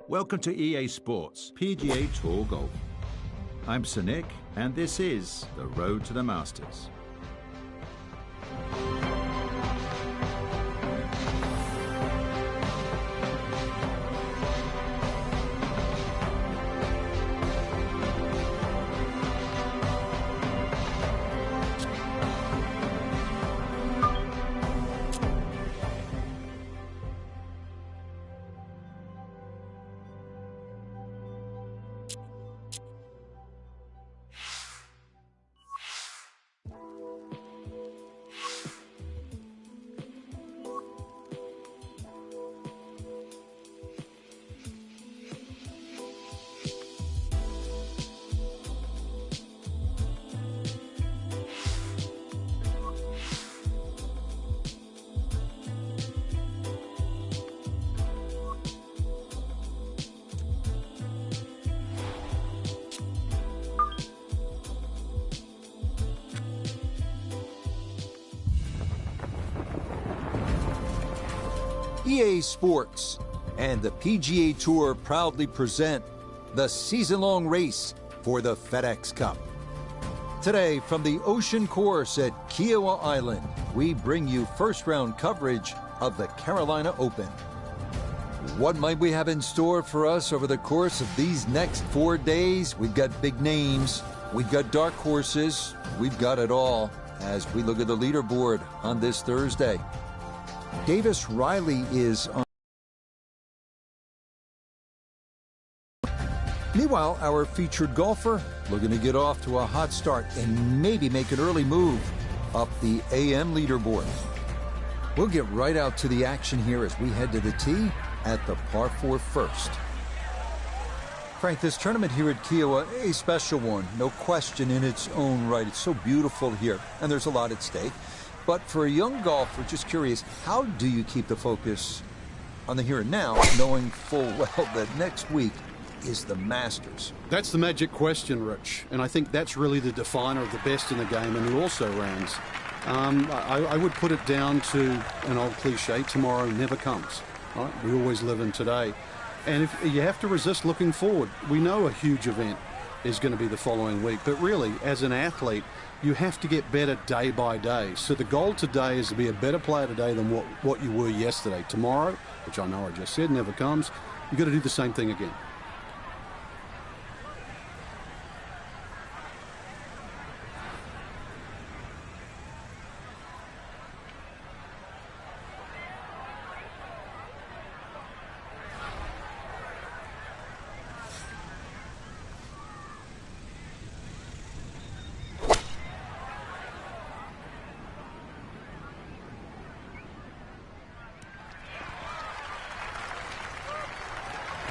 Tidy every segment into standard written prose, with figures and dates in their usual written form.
Welcome to EA Sports PGA Tour Golf. I'm Sir Nick, and this is the Road to the Masters. EA Sports and the PGA Tour proudly present the season-long race for the FedEx Cup. Today, from the Ocean Course at Kiowa Island, we bring you first-round coverage of the Carolina Open. What might we have in store for us over the course of these next 4 days? We've got big names, we've got dark horses, we've got it all as we look at the leaderboard on this Thursday. Davis Riley is on. Meanwhile, our featured golfer looking to get off to a hot start and maybe make an early move up the AM leaderboard. We'll get right out to the action here as we head to the tee at the par 4 first. Frank, this tournament here at Kiowa, a special one, no question in its own right. It's so beautiful here, and there's a lot at stake. But for a young golfer, just curious, how do you keep the focus on the here and now, knowing full well that next week is the Masters? That's the magic question, Rich. And I think that's really the definer of the best in the game and the also-rans. I would put it down to an old cliche, tomorrow never comes. Right? We always live in today. And if you have to resist looking forward, we know a huge event is going to be the following week. But really, as an athlete, you have to get better day by day. So the goal today is to be a better player today than what you were yesterday. Tomorrow, which I know I just said never comes, you've got to do the same thing again.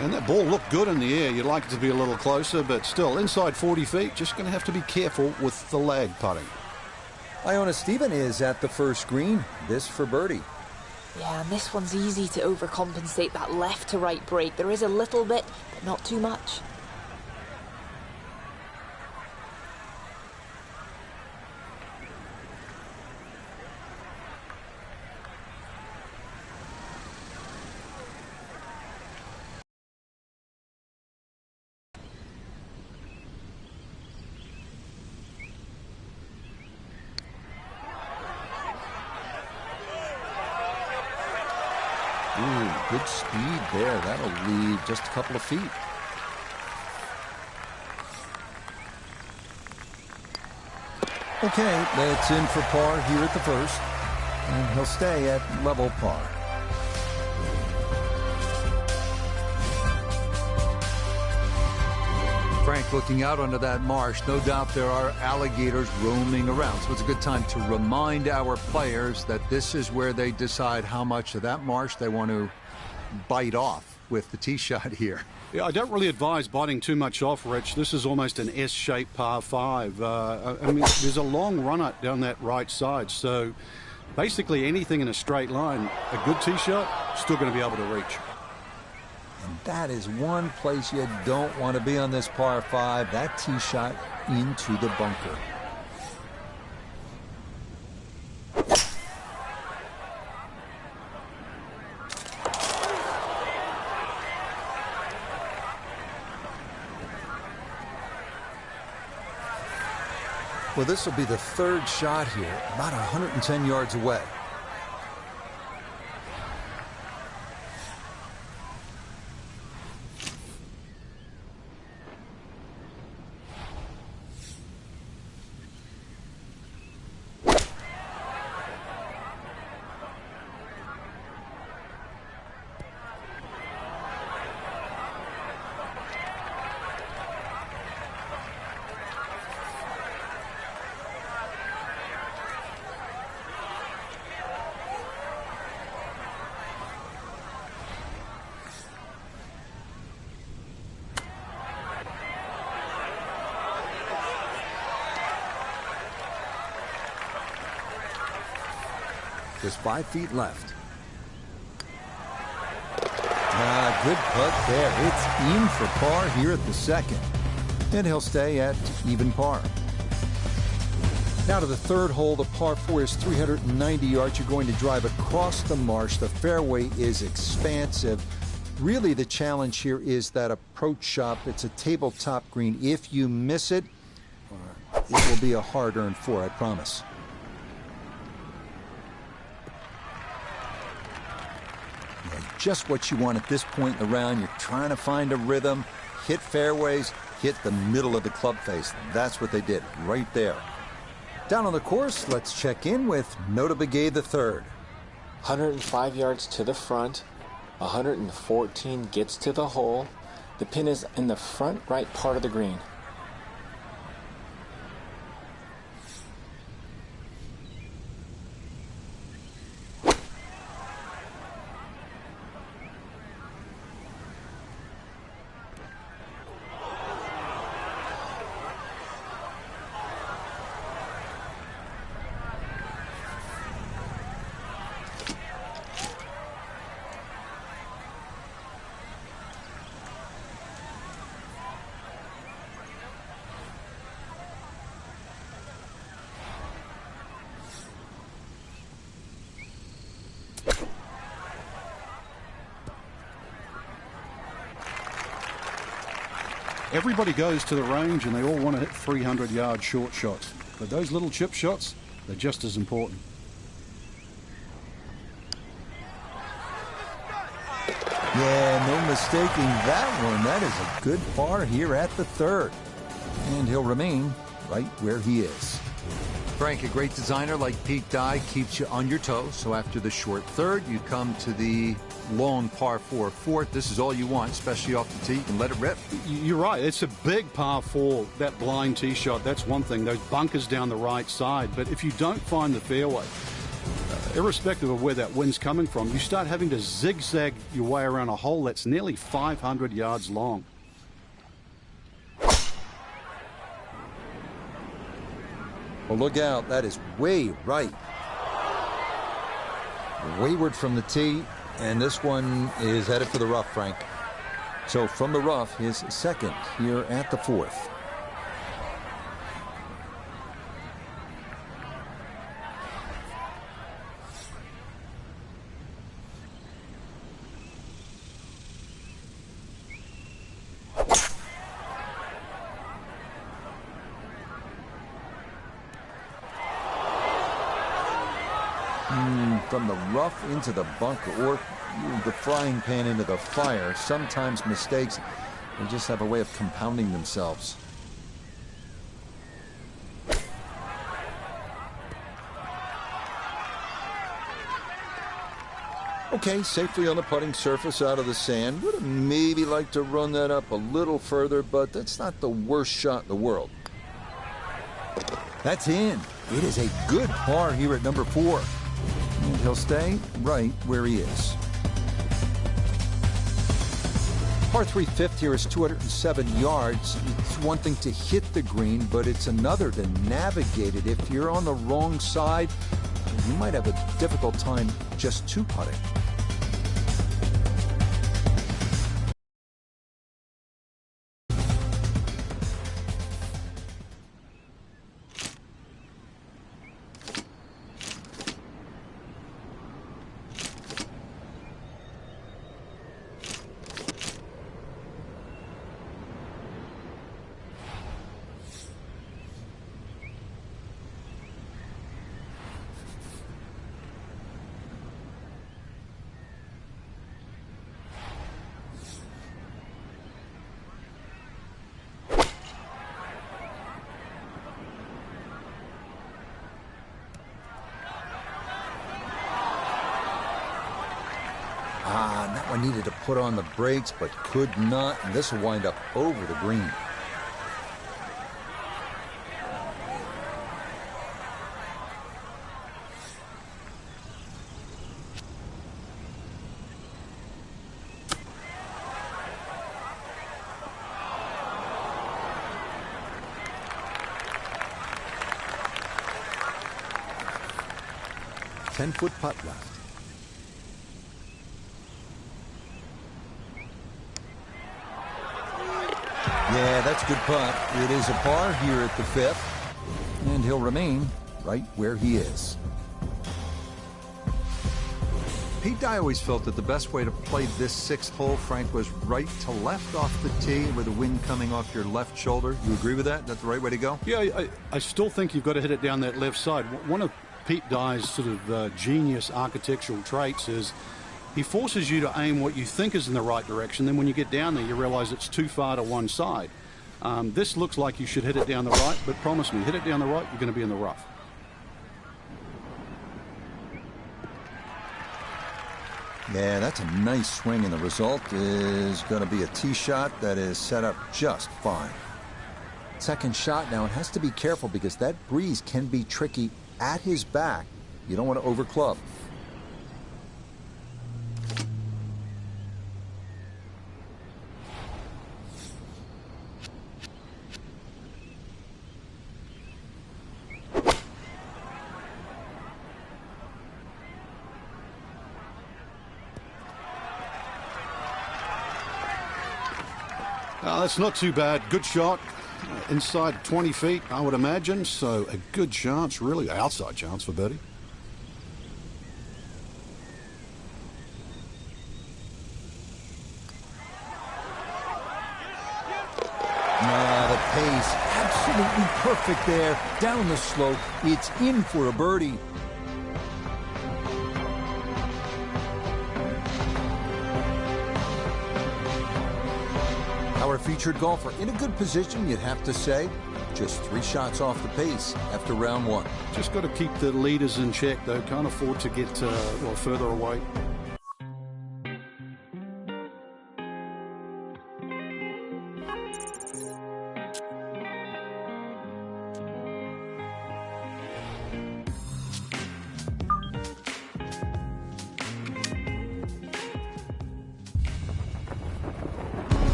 And that ball looked good in the air. You'd like it to be a little closer, but still, inside 40 feet, just going to have to be careful with the lag putting. Iona Stephen is at the first green. This for birdie. Yeah, and this one's easy to overcompensate that left to right break. There is a little bit, but not too much. Ooh, good speed there. That'll leave just a couple of feet. Okay, that's in for par here at the first. And he'll stay at level par. Frank, looking out onto that marsh, no doubt there are alligators roaming around. So it's a good time to remind our players that this is where they decide how much of that marsh they want to bite off with the tee shot here. Yeah, I don't really advise biting too much off, Rich. This is almost an S-shaped par 5. I mean, there's a long run up down that right side. So basically anything in a straight line, a good tee shot, still going to be able to reach. And that is one place you don't want to be on this par 5, that tee shot into the bunker. Well, this will be the third shot here, about 110 yards away. Just 5 feet left. Good putt there. It's in for par here at the second. And he'll stay at even par. Now to the third hole. The par 4 is 390 yards. You're going to drive across the marsh. The fairway is expansive. Really, the challenge here is that approach shot. It's a tabletop green. If you miss it, it will be a hard-earned 4, I promise. Just what you want at this point in the round. You're trying to find a rhythm, hit fairways, hit the middle of the club face. That's what they did right there. Down on the course, let's check in with Nota Begay III. 105 yards to the front, 114 gets to the hole. The pin is in the front right part of the green. Everybody goes to the range and they all want to hit 300-yard short shots. But those little chip shots, they're just as important. Yeah, no mistaking that one. That is a good par here at the third. And he'll remain right where he is. Frank, a great designer like Pete Dye keeps you on your toes. So after the short third, you come to the long par 4 fourth. This is all you want, especially off the tee. You can let it rip. You're right. It's a big par 4, that blind tee shot. That's one thing. Those bunkers down the right side. But if you don't find the fairway, irrespective of where that wind's coming from, you start having to zigzag your way around a hole that's nearly 500 yards long. Well, look out. That is way right. Wayward from the tee, and this one is headed for the rough, Frank. So from the rough, his second here at the fourth. From the rough into the bunker, or the frying pan into the fire. Sometimes mistakes, they just have a way of compounding themselves. Okay, safely on the putting surface out of the sand. Would have maybe liked to run that up a little further, but that's not the worst shot in the world. That's in. It is a good par here at number 4. And he'll stay right where he is. Par 3 fifth here is 207 yards. It's one thing to hit the green, but it's another to navigate it. If you're on the wrong side, you might have a difficult time just 2-putting. needed to put on the brakes, but could not, and this will wind up over the green. Ten-foot putt left. Yeah, that's a good putt. It is a par here at the 5th, and he'll remain right where he is. Pete, I always felt that the best way to play this 6th hole, Frank, was right to left off the tee with the wind coming off your left shoulder. You agree with that? That's the right way to go? Yeah, I still think you've got to hit it down that left side. One of Pete Dye's sort of genius architectural traits is he forces you to aim what you think is in the right direction. Then when you get down there, you realize it's too far to one side. This looks like you should hit it down the right, but promise me, hit it down the right, you're going to be in the rough. Yeah, that's a nice swing, and the result is going to be a tee shot that is set up just fine. Second shot now, it has to be careful because that breeze can be tricky at his back. You don't want to overclub. That's not too bad. Good shot. Inside 20 feet, I would imagine. So a good chance, really outside chance for birdie. The pace, absolutely perfect there. Down the slope, it's in for a birdie. Our featured golfer in a good position, you'd have to say. Just 3 shots off the pace after round 1. Just got to keep the leaders in check, though. Can't afford to get further away.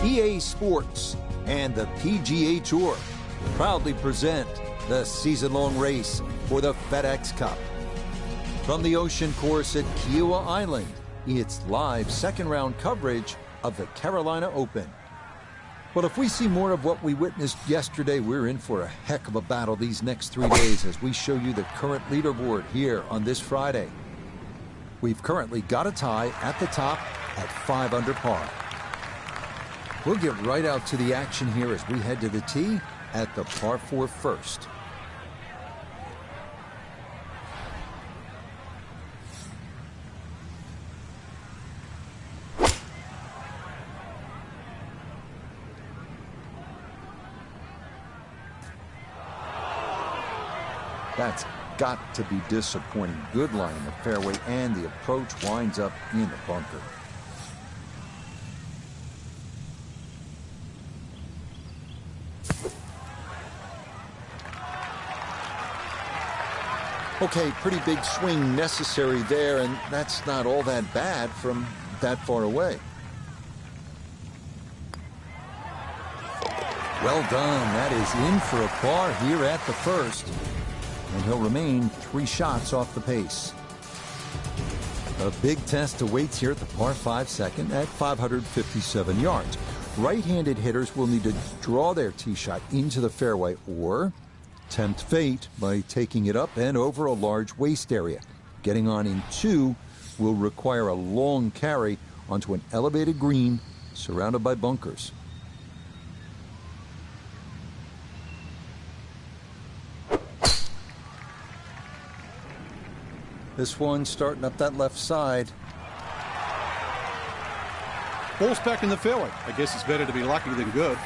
EA Sports and the PGA Tour proudly present the season-long race for the FedEx Cup. From the Ocean Course at Kiowa Island, it's live second-round coverage of the Carolina Open. But if we see more of what we witnessed yesterday, we're in for a heck of a battle these next 3 days as we show you the current leaderboard here on this Friday. We've currently got a tie at the top at 5 under par. We'll get right out to the action here as we head to the tee at the par 4 first. That's got to be disappointing. Good line in the fairway, and the approach winds up in the bunker. Okay, pretty big swing necessary there, and that's not all that bad from that far away. Well done. That is in for a par here at the first. And he'll remain 3 shots off the pace. A big test awaits here at the par 5 second at 557 yards. Right-handed hitters will need to draw their tee shot into the fairway or tempt fate by taking it up and over a large waist area. Getting on in 2 will require a long carry onto an elevated green surrounded by bunkers. This one starting up that left side. Ball's back in the fairway. I guess it's better to be lucky than good.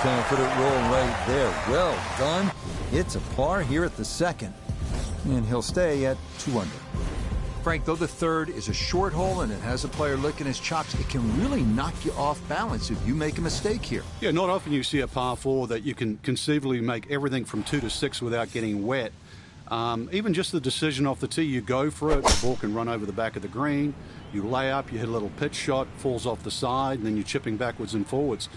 confident roll right there. Well done. It's a par here at the second. And he'll stay at 2 under. Frank, though the third is a short hole and it has a player licking his chops, it can really knock you off balance if you make a mistake here. Yeah, not often you see a par 4 that you can conceivably make everything from 2 to 6 without getting wet. Even just the decision off the tee, you go for it, the ball can run over the back of the green, you lay up, you hit a little pitch shot, falls off the side, and then you're chipping backwards and forwards.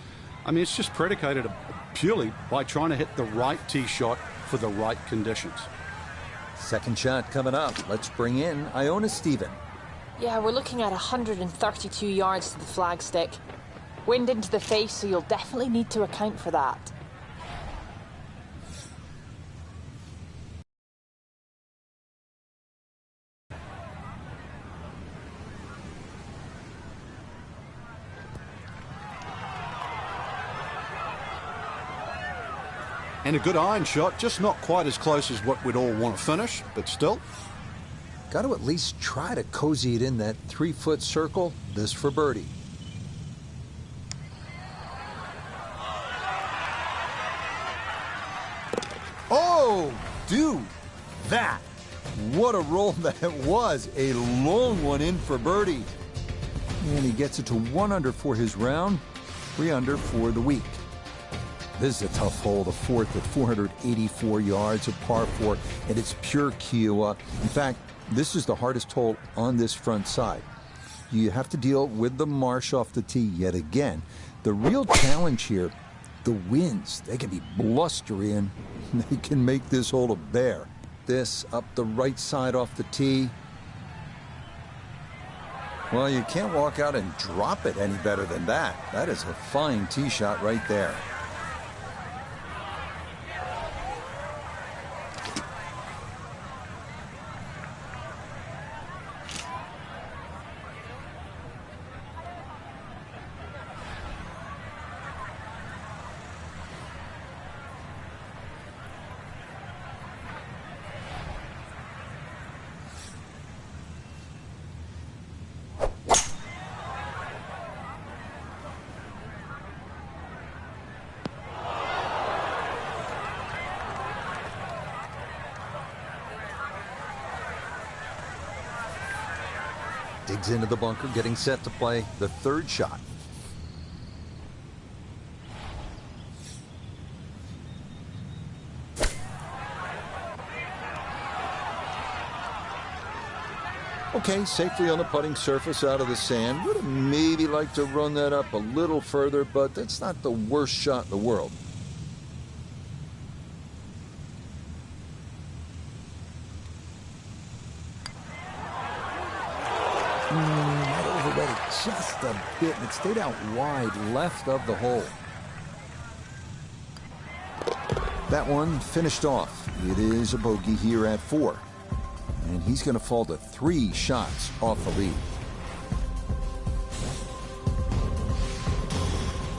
I mean, it's just predicated purely by trying to hit the right tee shot for the right conditions. Second shot coming up. Let's bring in Iona Stephen. Yeah, we're looking at 132 yards to the flagstick. Wind into the face, so you'll definitely need to account for that. And a good iron shot, just not quite as close as what we'd all want to finish, but still. Got to at least try to cozy it in that 3-foot circle. This for birdie. Oh, dude, that. What a roll that was. A long one in for birdie. And he gets it to 1 under for his round, 3 under for the week. This is a tough hole, the fourth at 484 yards, a par 4, and it's pure Kiowa. In fact, this is the hardest hole on this front side. You have to deal with the marsh off the tee yet again. The real challenge here, the winds. They can be blustery and they can make this hole a bear. This up the right side off the tee. Well, you can't walk out and drop it any better than that. That is a fine tee shot right there. Digs into the bunker, getting set to play the third shot. Okay, safely on the putting surface out of the sand. Would have maybe liked to run that up a little further, but that's not the worst shot in the world. Might overread it just a bit, and it stayed out wide left of the hole. That one finished off. It is a bogey here at 4. And he's going to fall to 3 shots off the lead.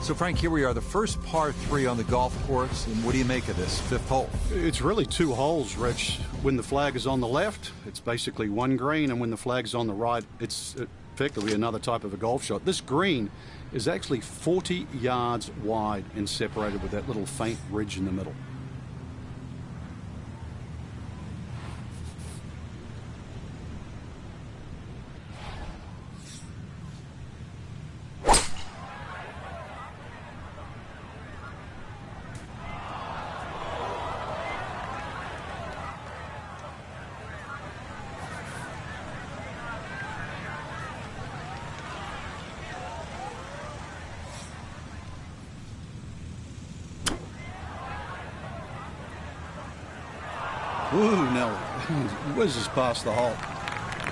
So, Frank, here we are, the first par 3 on the golf course. And what do you make of this 5th hole? It's really 2 holes, Rich. When the flag is on the left, it's basically 1 green, and when the flag's on the right, it's effectively another type of a golf shot. This green is actually 40 yards wide and separated with that little faint ridge in the middle. Ooh, Nelly. Whizzes past the hole.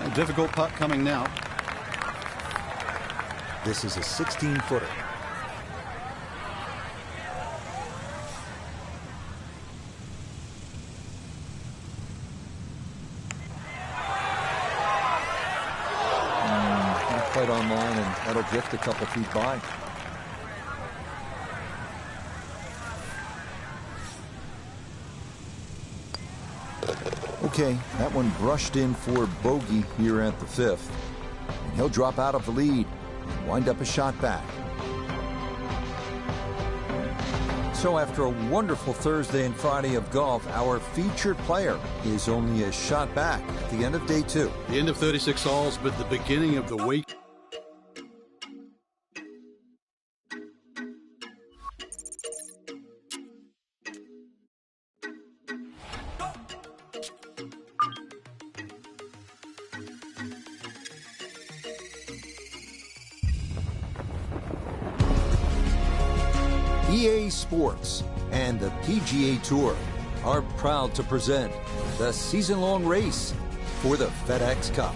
A difficult putt coming now. This is a 16-footer. Not quite on line, and that'll drift a couple feet by. Okay, that one brushed in for bogey here at the 5th. And he'll drop out of the lead and wind up a shot back. So after a wonderful Thursday and Friday of golf, our featured player is only a shot back at the end of day 2. The end of 36 holes, but the beginning of the week. EA Sports and the PGA Tour are proud to present the season-long race for the FedEx Cup.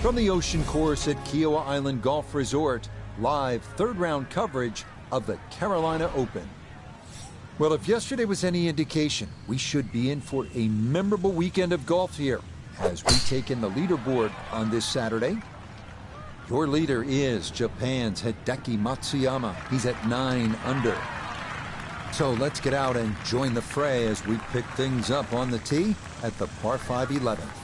From the Ocean Course at Kiowa Island Golf Resort, live third-round coverage of the Carolina Open. Well, if yesterday was any indication, we should be in for a memorable weekend of golf here as we take in the leaderboard on this Saturday. Your leader is Japan's Hideki Matsuyama. He's at 9 under. So let's get out and join the fray as we pick things up on the tee at the par 5 11th.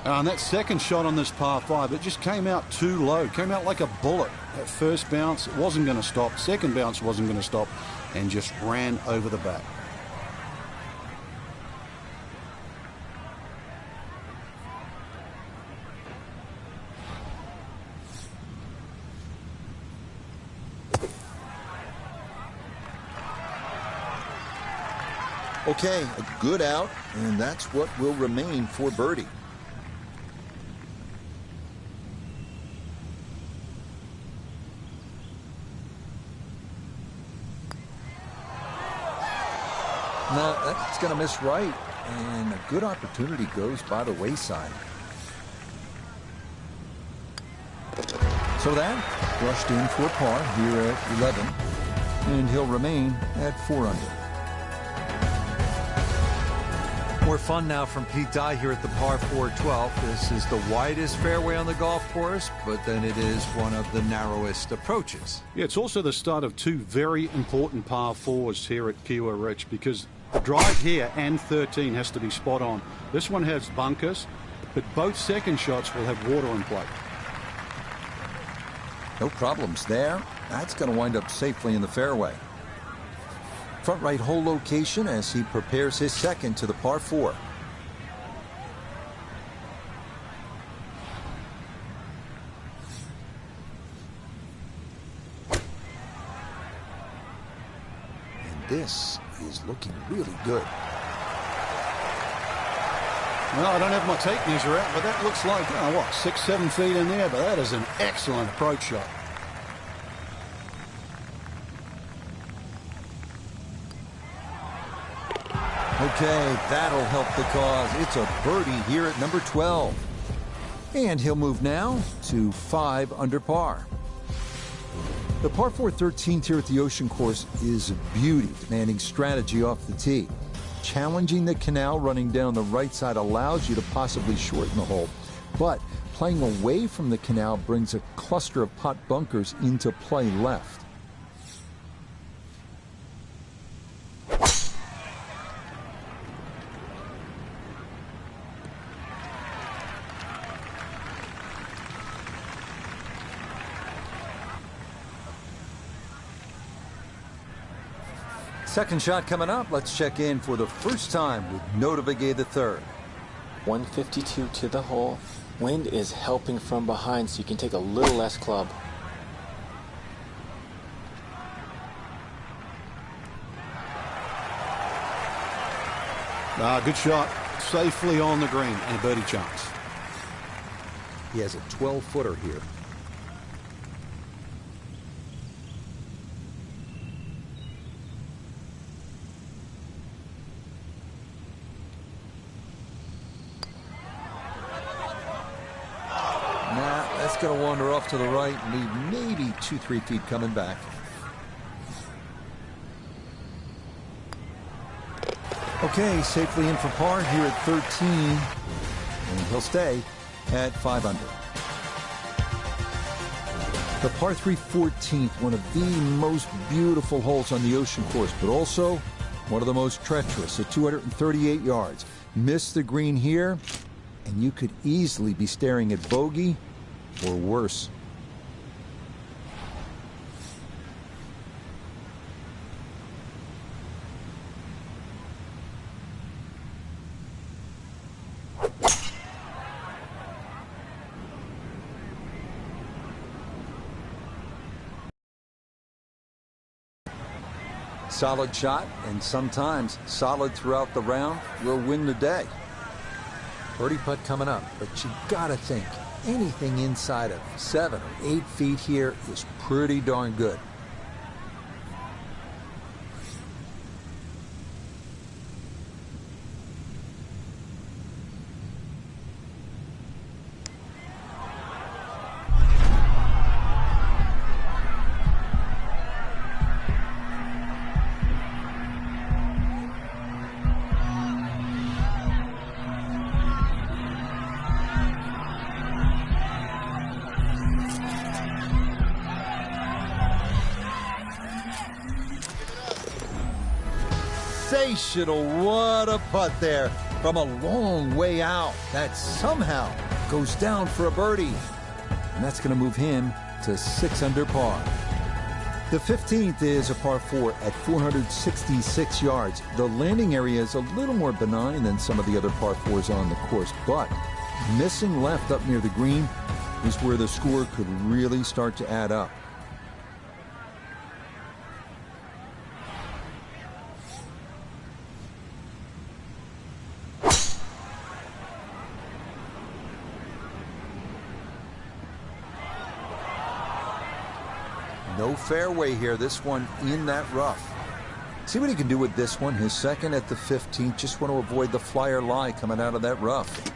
And that second shot on this par 5, it just came out too low. Came out like a bullet. That first bounce, it wasn't going to stop. Second bounce wasn't going to stop. And just ran over the back. Okay, a good out, and that's what will remain for birdie. No, that's going to miss right, and a good opportunity goes by the wayside. So that brushed in for par here at 11, and he'll remain at 4 under. More fun now from Pete Dye here at the par 4 12. This is the widest fairway on the golf course, but then it is one of the narrowest approaches. Yeah, it's also the start of 2 very important par 4s here at Kiowa Rich, because drive here and 13 has to be spot on. This one has bunkers, but both second shots will have water in play. No problems there. That's going to wind up safely in the fairway. Front right hole location as he prepares his second to the par 4. And this is looking really good. Well, I don't have my tape measure out, but that looks like, 6-7 feet in there, but that is an excellent approach shot. Okay, that'll help the cause. It's a birdie here at number 12. And he'll move now to 5 under par. The par 4 13th here at the Ocean Course is a beauty, demanding strategy off the tee. Challenging the canal running down the right side allows you to possibly shorten the hole. But playing away from the canal brings a cluster of pot bunkers into play left. Second shot coming up. Let's check in for the first time with Notavigay III. 152 to the hole. Wind is helping from behind, so you can take a little less club. Good shot. Safely on the green and a birdie chance. He has a 12-footer here. going to wander off to the right and leave maybe 2-3 feet coming back. Okay, safely in for par here at 13, and he'll stay at 5 under. The par 3 14th, one of the most beautiful holes on the Ocean course, but also one of the most treacherous at 238 yards. Miss the green here, and you could easily be staring at bogey or worse. Solid shot, and sometimes solid throughout the round, will win the day. Birdie putt coming up, but you gotta think anything inside of 7 or 8 feet here is pretty darn good. Sensational, what a putt there from a long way out. That somehow goes down for a birdie. And that's going to move him to 6 under par. The 15th is a par 4 at 466 yards. The landing area is a little more benign than some of the other par 4s on the course, but missing left up near the green is where the score could really start to add up. No fairway here, this one in that rough. See what he can do with this one, his second at the 15th. Just want to avoid the flyer lie coming out of that rough.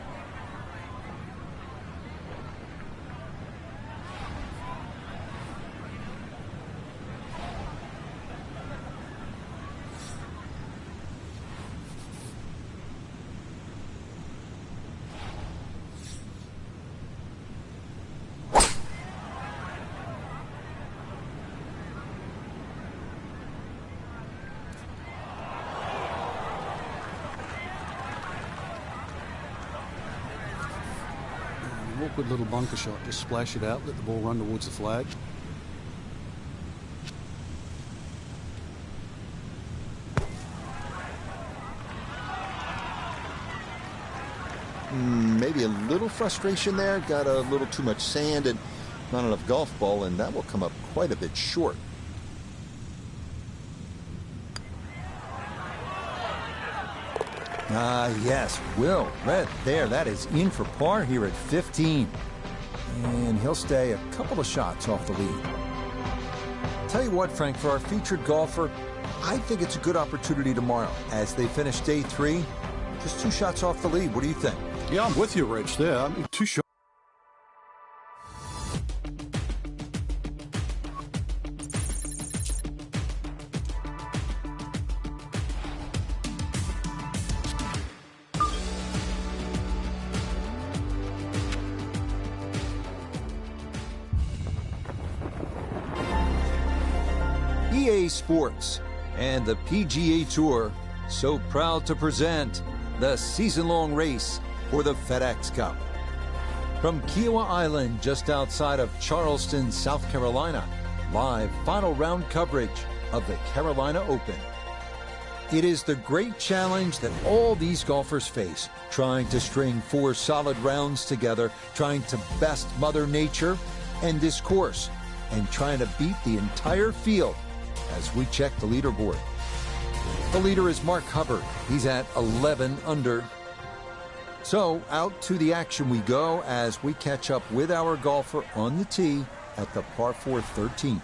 Awkward little bunker shot. Just splash it out, let the ball run towards the flag. Maybe a little frustration there. Got a little too much sand and not enough golf ball, and that will come up quite a bit short. Yes, Will Red there. That is in for par here at 15. And he'll stay a couple of shots off the lead. Tell you what, Frank, for our featured golfer, I think it's a good opportunity tomorrow as they finish day 3. Just 2 shots off the lead. What do you think? Yeah, I'm with you, Rich, there. I mean, 2 shots. EA Sports and the PGA Tour so proud to present the season-long race for the FedEx Cup. From Kiowa Island, just outside of Charleston, South Carolina, live final round coverage of the Carolina Open. It is the great challenge that all these golfers face, trying to string 4 solid rounds together, trying to best Mother Nature and this course, and trying to beat the entire field as we check the leaderboard. The leader is Mark Hubbard. He's at 11 under. So out to the action we go as we catch up with our golfer on the tee at the par 4 13th.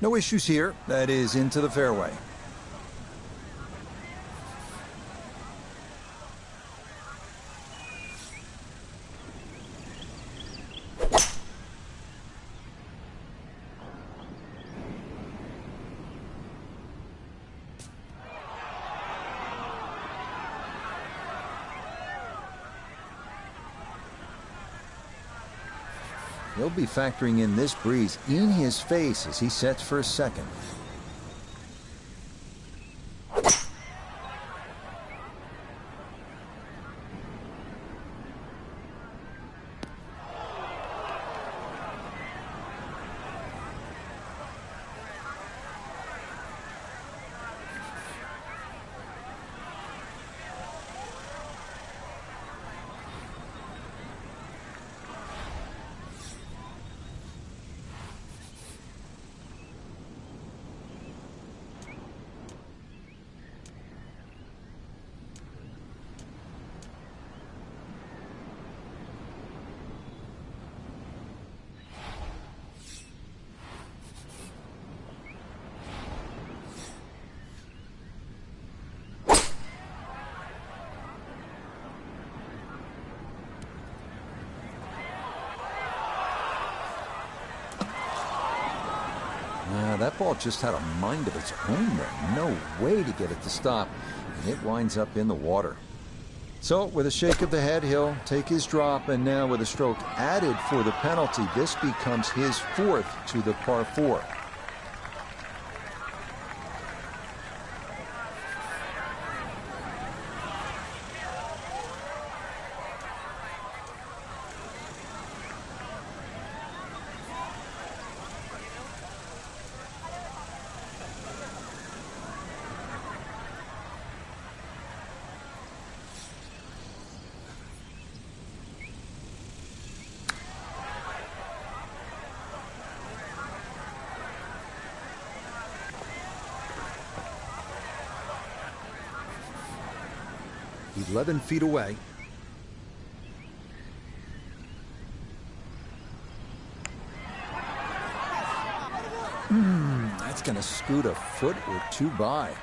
No issues here. That is into the fairway. He'll be factoring in this breeze in his face as he sets for a second. That ball just had a mind of its own there. No way to get it to stop. And it winds up in the water. So with a shake of the head, he'll take his drop. And now with a stroke added for the penalty, this becomes his fourth to the par 4. He's 11 feet away. That's going to scoot a foot or two by.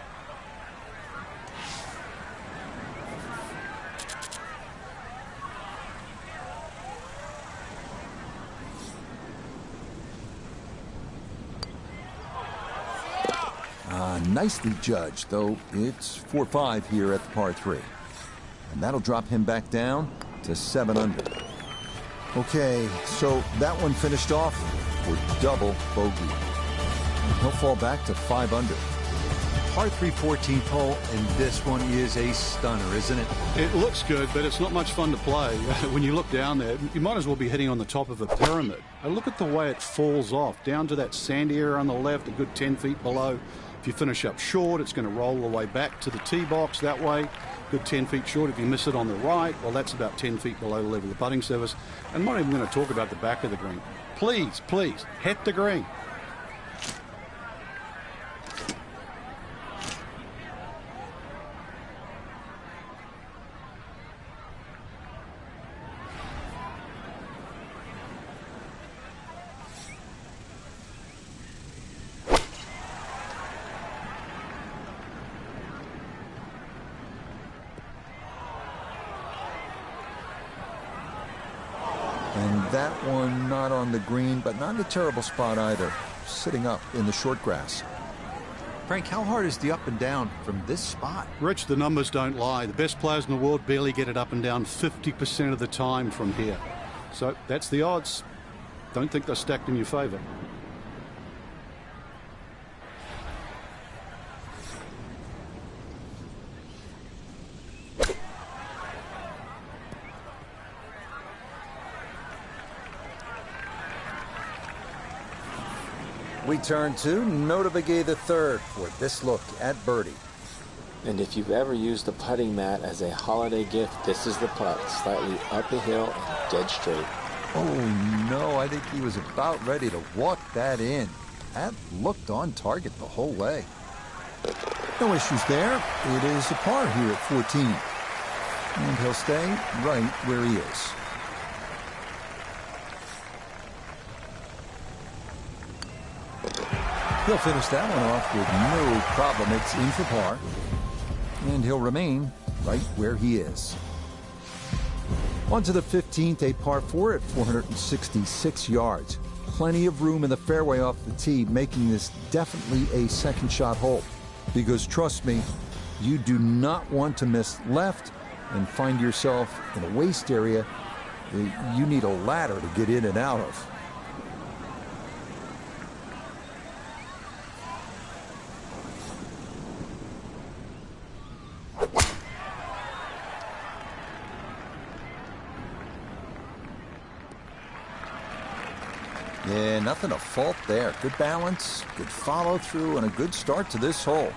Nicely judged, though it's 4-5 here at the par 3. And that'll drop him back down to 7 under. Okay, so that one finished off with double bogey. He'll fall back to 5 under. Par 3 14th hole, and this one is a stunner, isn't it? It looks good, but it's not much fun to play. When you look down there, you might as well be hitting on the top of a pyramid. And look at the way it falls off, down to that sandy area on the left, a good 10 feet below. If you finish up short, it's going to roll the way back to the tee box that way. Good 10 feet short. If you miss it on the right, well, that's about 10 feet below the level of the putting surface. I'm not even going to talk about the back of the green. Please, please, hit the green. And that one not on the green, but not in a terrible spot either. Sitting up in the short grass. Frank, how hard is the up and down from this spot? Rich, the numbers don't lie. The best players in the world barely get it up and down 50% of the time from here. So that's the odds. Don't think they're stacked in your favor. We turn to Notavigay III for this look at birdie. And if you've ever used a putting mat as a holiday gift, this is the putt. Slightly up the hill and dead straight. Oh no, I think he was about ready to walk that in. That looked on target the whole way. No issues there. It is a par here at 14. And he'll stay right where he is. He'll finish that one off with no problem. It's in for par. And he'll remain right where he is. On to the 15th, a par 4 at 466 yards. Plenty of room in the fairway off the tee, making this definitely a second shot hole. Because trust me, you do not want to miss left and find yourself in a waste area that you need a ladder to get in and out of. Yeah, nothing to fault there. Good balance, good follow through, and a good start to this hole.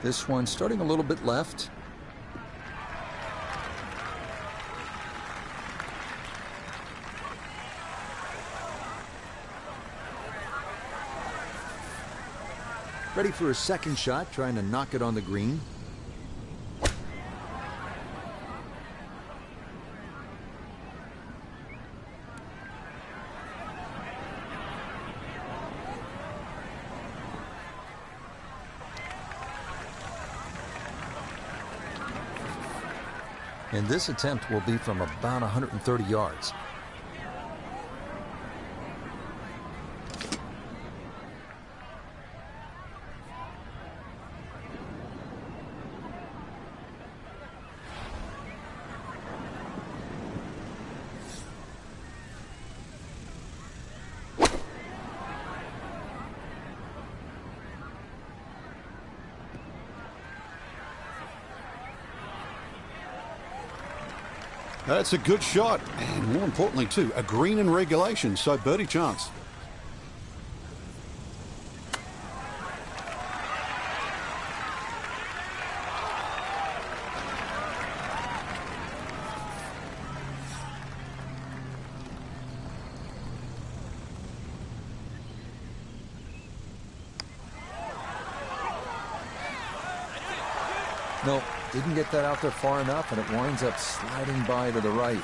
This one starting a little bit left. Ready for a second shot, trying to knock it on the green. And this attempt will be from about 130 yards. That's a good shot, and more importantly too, a green in regulation, so birdie chance. No, didn't get that out there far enough, and it winds up sliding by to the right.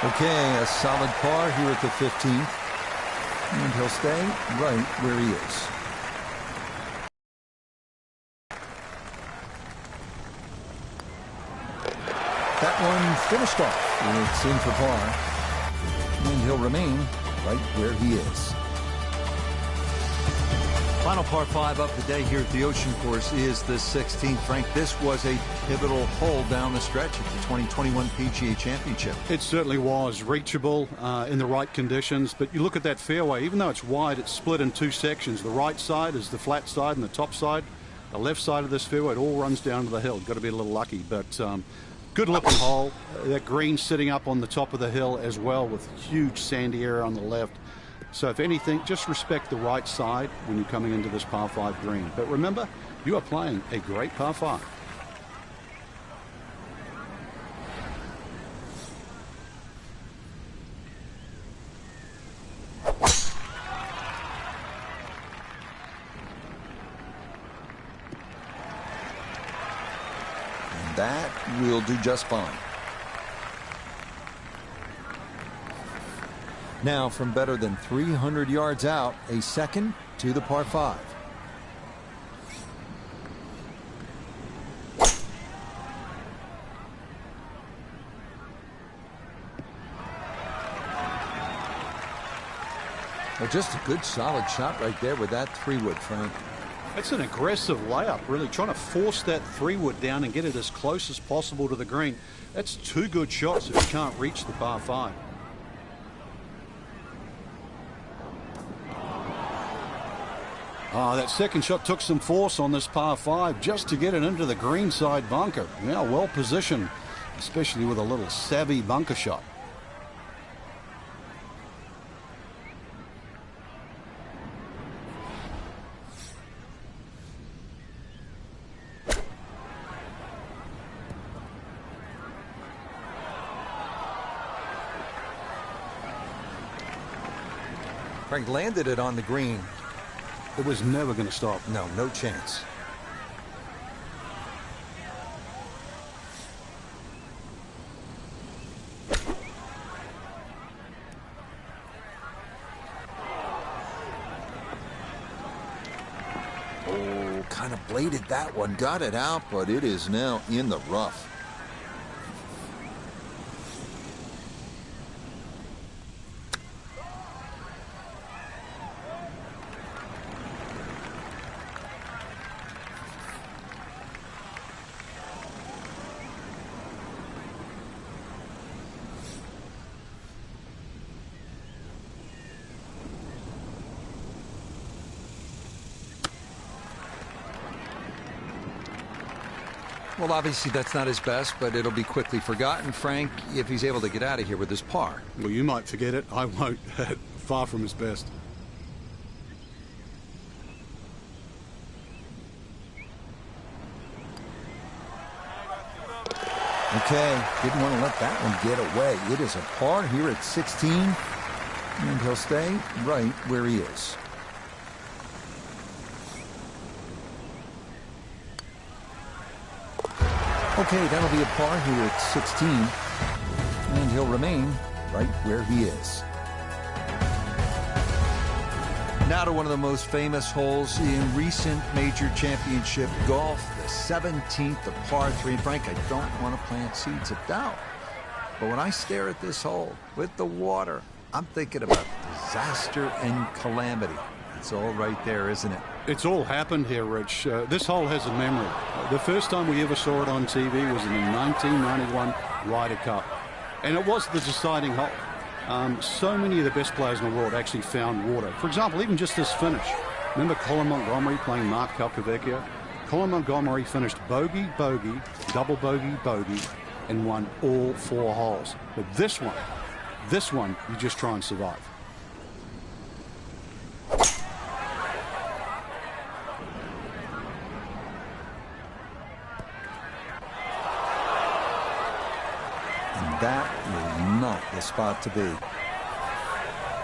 Okay, a solid par here at the 15th. And he'll stay right where he is. That one finished off, and it's in for par. And he'll remain right where he is. Final par 5 up today here at the Ocean Course is the 16th. Frank, this was a pivotal hole down the stretch at the 2021 PGA Championship. It certainly was reachable in the right conditions, but you look at that fairway, even though it's wide, it's split in two sections. The right side is the flat side and the top side. The left side of this fairway, it all runs down to the hill. Got to be a little lucky, but good looking hole. That green sitting up on the top of the hill as well, with huge sandy area on the left. So if anything, just respect the right side when you're coming into this par 5 green. But remember, you are playing a great par 5. And that will do just fine. Now, from better than 300 yards out, a second to the par 5. Well, just a good solid shot right there with that 3-wood, Frank. It's an aggressive layup, really, trying to force that 3-wood down and get it as close as possible to the green. That's two good shots if you can't reach the par 5. That second shot took some force on this par 5 just to get it into the greenside bunker. Yeah, well positioned, especially with a little savvy bunker shot. Frank landed it on the green. It was never going to stop. No, no chance. Oh, kind of bladed that one. Got it out, but it is now in the rough. Well, obviously that's not his best, but it'll be quickly forgotten, Frank, if he's able to get out of here with his par. Well, you might forget it. I won't. Far from his best. Okay, didn't want to let that one get away. It is a par here at 16, and he'll stay right where he is. Okay, that'll be a par here at 16, and he'll remain right where he is. Now to one of the most famous holes in recent major championship golf, the 17th, the par 3. And Frank, I don't want to plant seeds of doubt, but when I stare at this hole with the water, I'm thinking about disaster and calamity. It's all right there, isn't it? It's all happened here, Rich. This hole has a memory. The first time we ever saw it on TV was in the 1991 Ryder Cup, and it was the deciding hole. So many of the best players in the world actually found water. For example, even just this finish. Remember Colin Montgomery playing Mark Calcavecchio? Colin Montgomery finished bogey, bogey, double bogey, bogey, and won all 4 holes. But this one, you just try and survive. That is not the spot to be.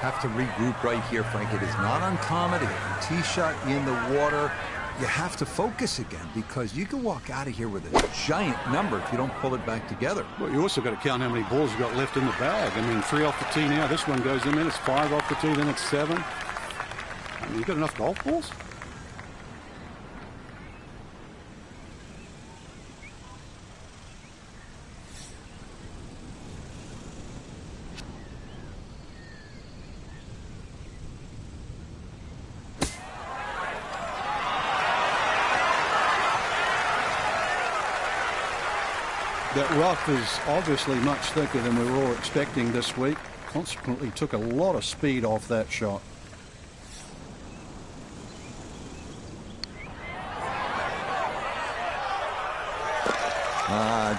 Have to regroup right here, Frank. It is not uncommon to get a tee shot in the water. You have to focus again because you can walk out of here with a giant number if you don't pull it back together. Well, you also got to count how many balls you got left in the bag. I mean, 3 off the tee now. This one goes in, then it's 5 off the tee, then it's 7. I mean, you got enough golf balls? That rough is obviously much thicker than we were all expecting this week. Consequently, took a lot of speed off that shot.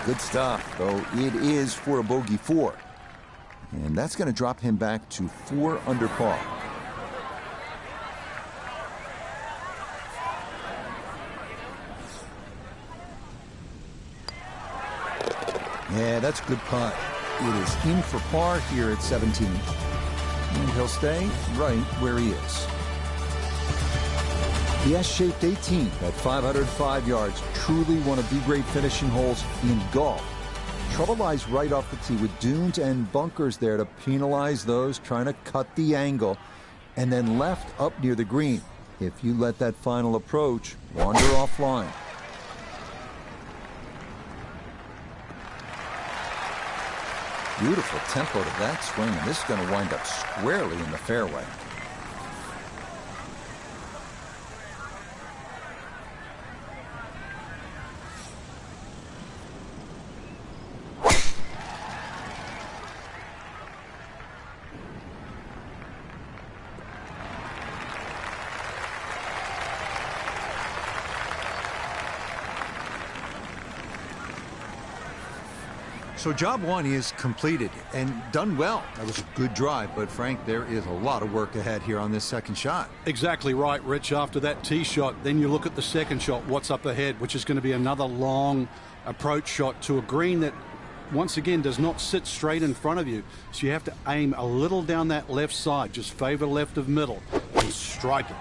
Good stuff, though it is for a bogey 4. And that's going to drop him back to 4 under par. Yeah, that's a good putt. It is in for par here at 17. And he'll stay right where he is. The S-shaped 18 at 505 yards, truly one of the great finishing holes in golf. Trouble lies right off the tee with dunes and bunkers there to penalize those trying to cut the angle, and then left up near the green. If you let that final approach wander offline. Beautiful tempo to that swing, and this is going to wind up squarely in the fairway. So job 1 is completed and done well. That was a good drive, but Frank, there is a lot of work ahead here on this second shot. Exactly right, Rich. After that tee shot, then you look at the second shot, what's up ahead, which is going to be another long approach shot to a green that once again, does not sit straight in front of you. So you have to aim a little down that left side. Just favor left of middle and strike it.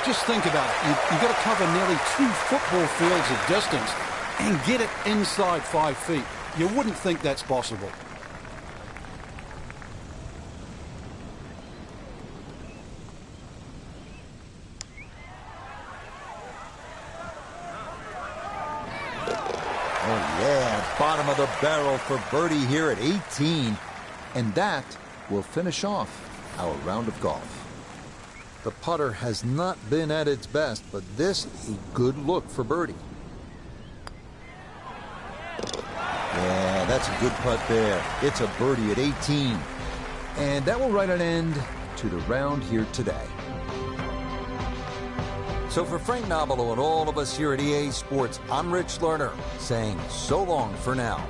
Just think about it. You've got to cover nearly 2 football fields of distance and get it inside 5 feet. You wouldn't think that's possible. Oh, yeah, bottom of the barrel for birdie here at 18. And that will finish off our round of golf. The putter has not been at its best, but this is a good look for birdie. Yeah, that's a good putt there. It's a birdie at 18. And that will write an end to the round here today. So for Frank Nobilo and all of us here at EA Sports, I'm Rich Lerner saying so long for now.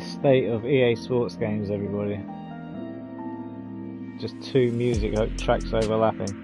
state of EA Sports games, everybody. Just two music tracks overlapping.